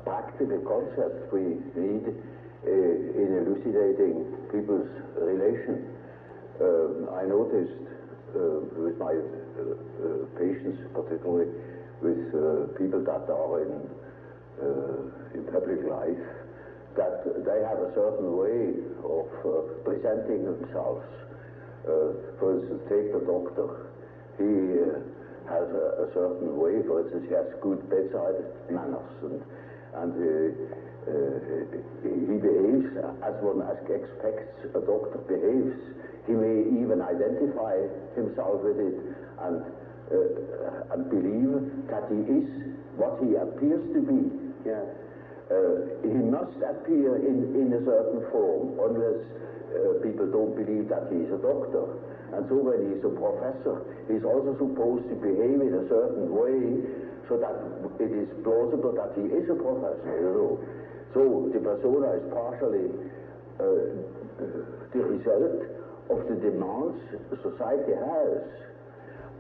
practical concept we need in elucidating people's relation. I noticed with my patients, particularly with people that are in public life, that they have a certain way of presenting themselves. For instance, take the doctor. He has a certain way. For instance, he has good bedside manners, and he behaves as one expects a doctor behaves. He may even identify himself with it and believe that he is what he appears to be. Yeah. He must appear in a certain form, unless people don't believe that he is a doctor. And so when he's a professor, he's also supposed to behave in a certain way so that it is plausible that he is a professor, you know. So the persona is partially the result of the demands society has.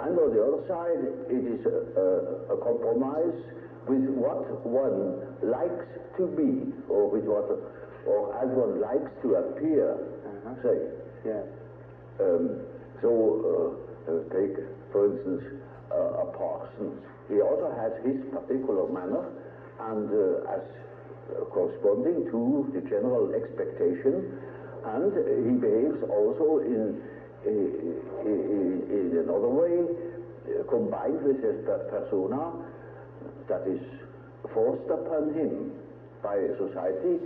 And on the other side, it is a compromise with what one likes to be, or with what, or as one likes to appear. Say, yeah. Take, for instance, a parson. He also has his particular manner, and as corresponding to the general expectation, and he behaves also in another way, combined with his persona that is forced upon him by society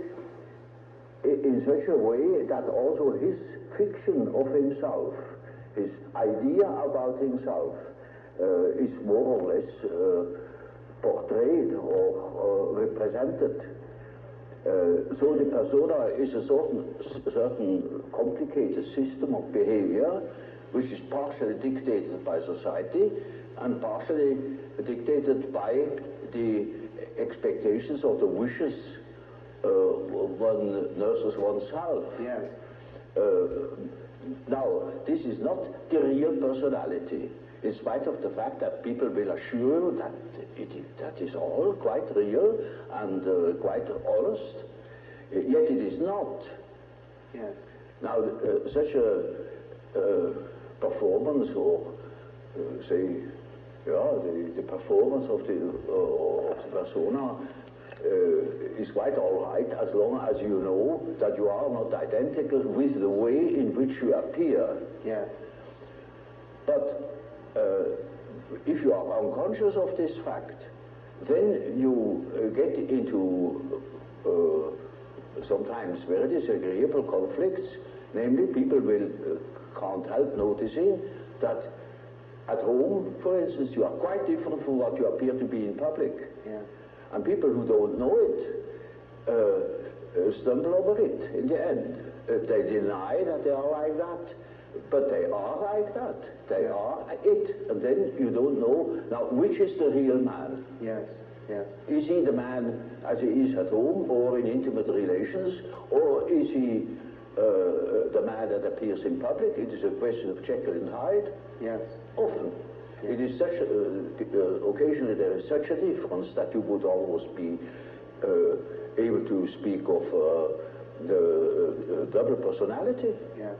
in such a way that also his fiction of himself, his idea about himself, is more or less portrayed or represented. So the persona is a certain complicated system of behavior which is partially dictated by society and partially dictated by the expectations or the wishes one nurses oneself. Yes. Now, this is not the real personality, in spite of the fact that people will assure you that that is all quite real and quite honest, yet it is not. Yes. Now, such a performance, or say, the performance of the persona is quite all right, as long as you know that you are not identical with the way in which you appear. Yeah. But if you are unconscious of this fact, then you get into sometimes very disagreeable conflicts. Namely, people can't help noticing that at home, for instance, you are quite different from what you appear to be in public. Yeah. And people who don't know it stumble over it in the end. They deny that they are like that, but they are like that. They are it. And then you don't know, now, which is the real man? Yes, yes. Is he the man as he is at home or in intimate relations, or is he the man that appears in public? It is a question of Jekyll and Hyde. Yes. Often. Yes. It is such occasionally there is such a difference that you would almost be able to speak of the double personality. Yes.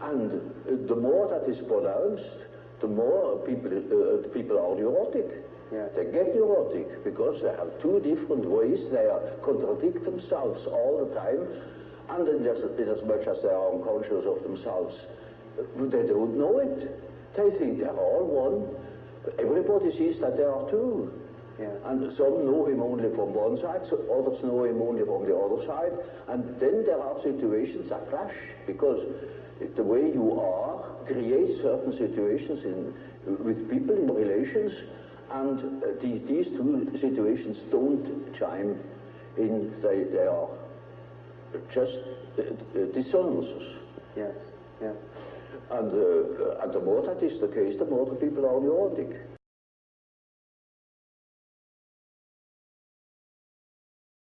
And the more that is pronounced, the more people are neurotic. Yes. They get neurotic because they have two different ways. They contradict themselves all the time, and in as much as they are unconscious of themselves, they don't know it. They think they are all one. Everybody sees that there are two. Yeah. And some know him only from one side, so others know him only from the other side. And then there are situations that clash, because the way you are creates certain situations with people in relations, and these two situations don't chime in. They are just dissonances. Yes, yes. And the more that is the case, the more the people are neurotic.